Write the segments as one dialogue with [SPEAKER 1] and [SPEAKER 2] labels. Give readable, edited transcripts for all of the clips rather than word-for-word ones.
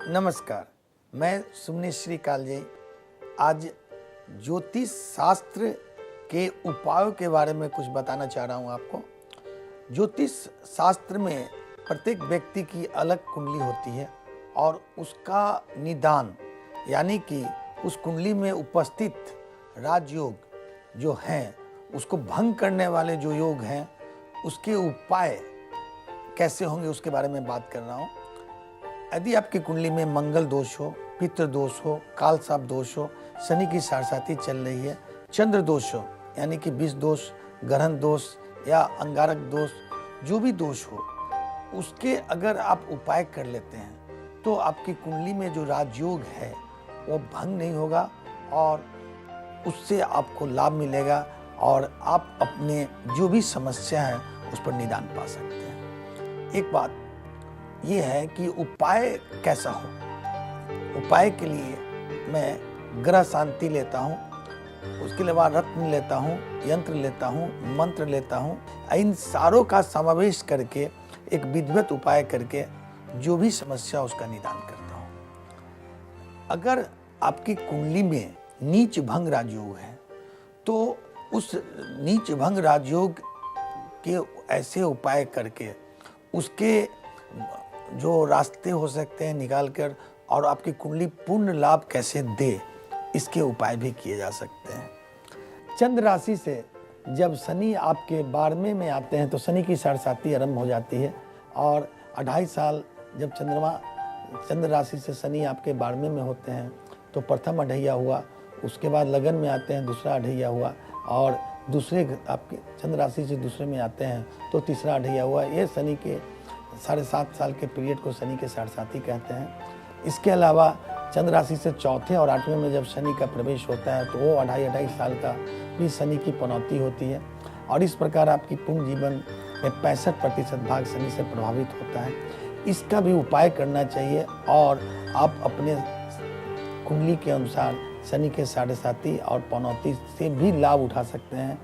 [SPEAKER 1] नमस्कार, मैं सुमनेश्वरी कालजे आज ज्योतिष शास्त्र के उपायों के बारे में कुछ बताना चाह रहा हूँ आपको। ज्योतिष शास्त्र में प्रत्येक व्यक्ति की अलग कुंडली होती है और उसका निदान यानी कि उस कुंडली में उपस्थित राजयोग जो हैं उसको भंग करने वाले जो योग हैं उसके उपाय कैसे होंगे उसके बारे में बात कर रहा हूँ। यदि आपकी कुंडली में मंगल दोष हो, पितृ दोष हो, काल साप दोष हो, शनि की साढ़साती चल रही है, चंद्र दोष हो यानी कि विष दोष, ग्रहण दोष या अंगारक दोष, जो भी दोष हो उसके अगर आप उपाय कर लेते हैं तो आपकी कुंडली में जो राजयोग है वो भंग नहीं होगा और उससे आपको लाभ मिलेगा और आप अपने जो भी समस्या है उस पर निदान पा सकते हैं। एक बात ये है कि उपाय कैसा हो। उपाय के लिए मैं ग्रह शांति लेता हूँ, उसके अलावा रत्न लेता हूँ, यंत्र लेता हूँ, मंत्र लेता हूँ। इन सारों का समावेश करके एक विधिवत उपाय करके जो भी समस्या उसका निदान करता हूँ। अगर आपकी कुंडली में नीच भंग राजयोग है तो उस नीच भंग राजयोग के ऐसे उपाय करके उसके जो रास्ते हो सकते हैं निकाल कर और आपकी कुंडली पूर्ण लाभ कैसे दे इसके उपाय भी किए जा सकते हैं। चंद्र राशि से जब शनि आपके 12वें में आते हैं तो शनि की साढ़साती आरंभ हो जाती है और 2.5 साल जब चंद्र राशि से शनि आपके 12वें में होते हैं तो प्रथम अढ़ैया हुआ, उसके बाद लगन में आते हैं दूसरा अढ़ैया हुआ और दूसरे आपके चंद्र राशि से दूसरे में आते हैं तो तीसरा अढ़ैया हुआ। ये शनि के 7.5 साल के पीरियड को शनि के साढ़साती कहते हैं। इसके अलावा चंद्र राशि से चौथे और 8वें में जब शनि का प्रवेश होता है तो वो 2.5 साल का भी शनि की पनौती होती है और इस प्रकार आपकी पूर्ण जीवन में 65% भाग शनि से प्रभावित होता है। इसका भी उपाय करना चाहिए और आप अपने कुंडली के अनुसार शनि के साढ़साती और पनौती से भी लाभ उठा सकते हैं।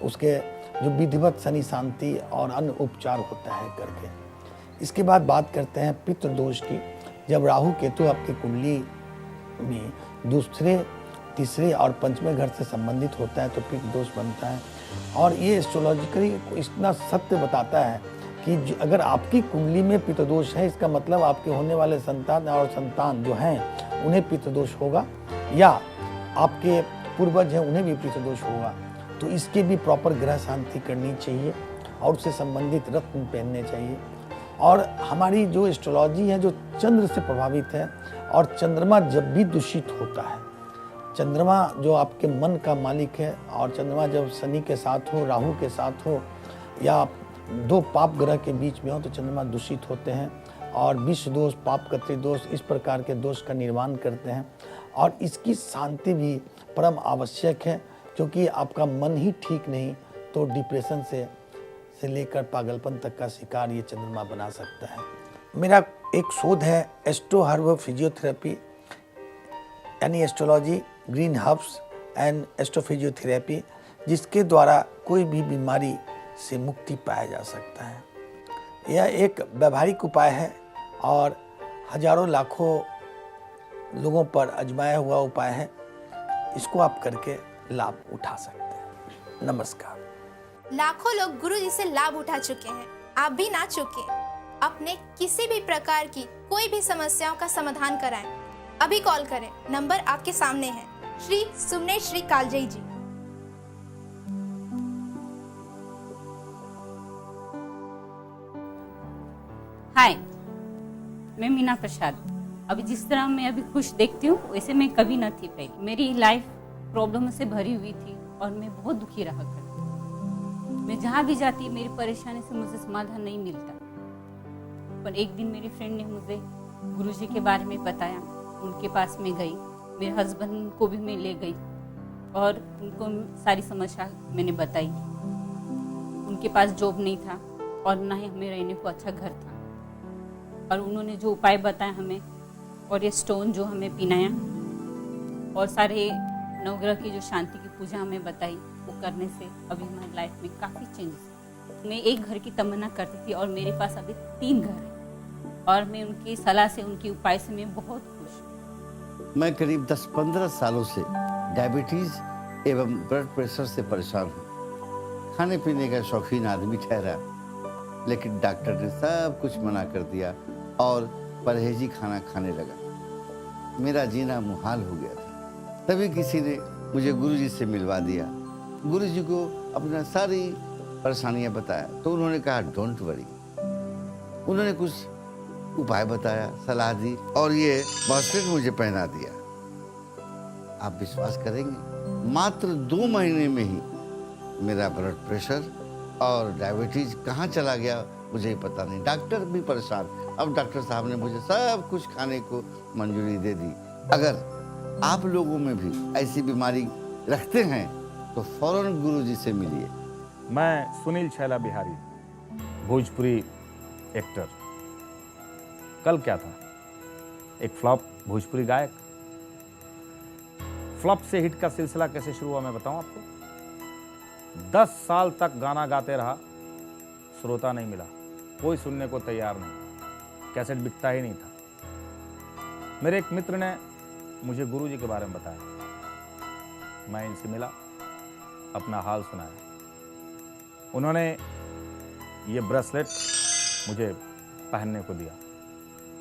[SPEAKER 1] उसके जो विधिवत शनि शांति और अन्य उपचार होता है करके। इसके बाद बात करते हैं पितृ दोष की। जब राहु केतु आपकी कुंडली में दूसरे, तीसरे और 5वें घर से संबंधित होता है तो पितृ दोष बनता है और ये एस्ट्रोलॉजिकली इतना सत्य बताता है कि अगर आपकी कुंडली में पितृ दोष है इसका मतलब आपके होने वाले संतान और संतान जो हैं उन्हें पितृ दोष होगा या आपके पूर्वज हैं उन्हें भी पितृ दोष होगा। तो इसके भी प्रॉपर ग्रह शांति करनी चाहिए और उससे संबंधित रत्न पहनने चाहिए। और हमारी जो एस्ट्रोलॉजी है जो चंद्र से प्रभावित है और चंद्रमा जब भी दूषित होता है, चंद्रमा जो आपके मन का मालिक है और चंद्रमा जब शनि के साथ हो, राहु के साथ हो या 2 पाप ग्रह के बीच में हो तो चंद्रमा दूषित होते हैं और विष दोष, पाप कत्री दोष इस प्रकार के दोष का निर्माण करते हैं और इसकी शांति भी परम आवश्यक है क्योंकि आपका मन ही ठीक नहीं तो डिप्रेशन से लेकर पागलपन तक का शिकार ये चंद्रमा बना सकता है। मेरा एक शोध है एस्ट्रो हर्ब फिजियोथेरेपी यानी एस्ट्रोलॉजी, ग्रीन हर्ब्स एंड एस्ट्रोफिजियोथेरेपी, जिसके द्वारा कोई भी बीमारी से मुक्ति पाया जा सकता है। यह एक व्यावहारिक उपाय है और हजारों लाखों लोगों पर आजमाया हुआ उपाय है। इसको आप करके लाभ उठा सकते हैं। नमस्कार।
[SPEAKER 2] लाखों लोग गुरु जी से लाभ उठा चुके हैं, आप भी ना चुके। अपने किसी भी प्रकार की कोई भी समस्याओं का समाधान कराएं। अभी कॉल करें, नंबर आपके सामने है। श्री सुमनेश्वरी कालजे जी।
[SPEAKER 3] हाय, मैं मीना प्रसाद। अभी जिस तरह मैं अभी खुश देखती हूँ वैसे मैं कभी न थी पहले। मेरी लाइफ प्रॉब्लम से भरी हुई थी और मैं बहुत दुखी रहा करती। मैं जहाँ भी जाती मेरी परेशानी से मुझे समाधान नहीं मिलता। पर एक दिन मेरी फ्रेंड ने मुझे गुरुजी के बारे में बताया। उनके पास में गई, मेरे हस्बैंड को भी मैं ले गई और उनको सारी समस्या मैंने बताई। उनके पास जॉब नहीं था और ना ही हमें रहने को अच्छा घर था और उन्होंने जो उपाय बताया हमें और ये स्टोन जो हमें पिनाया और सारे नवग्रह की जो शांति की पूजा हमें बताई वो करने से अभी हमारी लाइफ में काफ़ी चेंजेस। मैं एक घर की तमन्ना करती थी और मेरे पास अभी 3 घर हैं और मैं उनकी सलाह से, उनके उपाय से मैं बहुत खुश हूँ।
[SPEAKER 4] मैं करीब 10-15 सालों से डायबिटीज़ एवं ब्लड प्रेशर से परेशान हूँ। खाने पीने का शौकीन आदमी ठहरा, लेकिन डॉक्टर ने सब कुछ मना कर दिया और परहेजी खाना खाने लगा। मेरा जीना मुहाल हो गया था। तभी किसी ने मुझे गुरुजी से मिलवा दिया। गुरुजी को अपना सारी परेशानियां बताया तो उन्होंने कहा डोंट वरी। उन्होंने कुछ उपाय बताया, सलाह दी और ये ब्रेसलेट मुझे पहना दिया। आप विश्वास करेंगे, मात्र 2 महीने में ही मेरा ब्लड प्रेशर और डायबिटीज कहाँ चला गया मुझे ही पता नहीं। डॉक्टर भी परेशान। अब डॉक्टर साहब ने मुझे सब कुछ खाने को मंजूरी दे दी। अगर आप लोगों में भी ऐसी बीमारी रखते हैं तो फौरन गुरुजी से मिलिए।
[SPEAKER 5] मैं सुनील छैला बिहारी, भोजपुरी एक्टर। कल क्या था, एक फ्लॉप भोजपुरी गायक। फ्लॉप से हिट का सिलसिला कैसे शुरू हुआ मैं बताऊं आपको। 10 साल तक गाना गाते रहा, श्रोता नहीं मिला, कोई सुनने को तैयार नहीं, कैसेट बिकता ही नहीं था। मेरे एक मित्र ने मुझे गुरुजी के बारे में बताया। मैं इनसे मिला, अपना हाल सुनाया। उन्होंने ये ब्रेसलेट मुझे पहनने को दिया।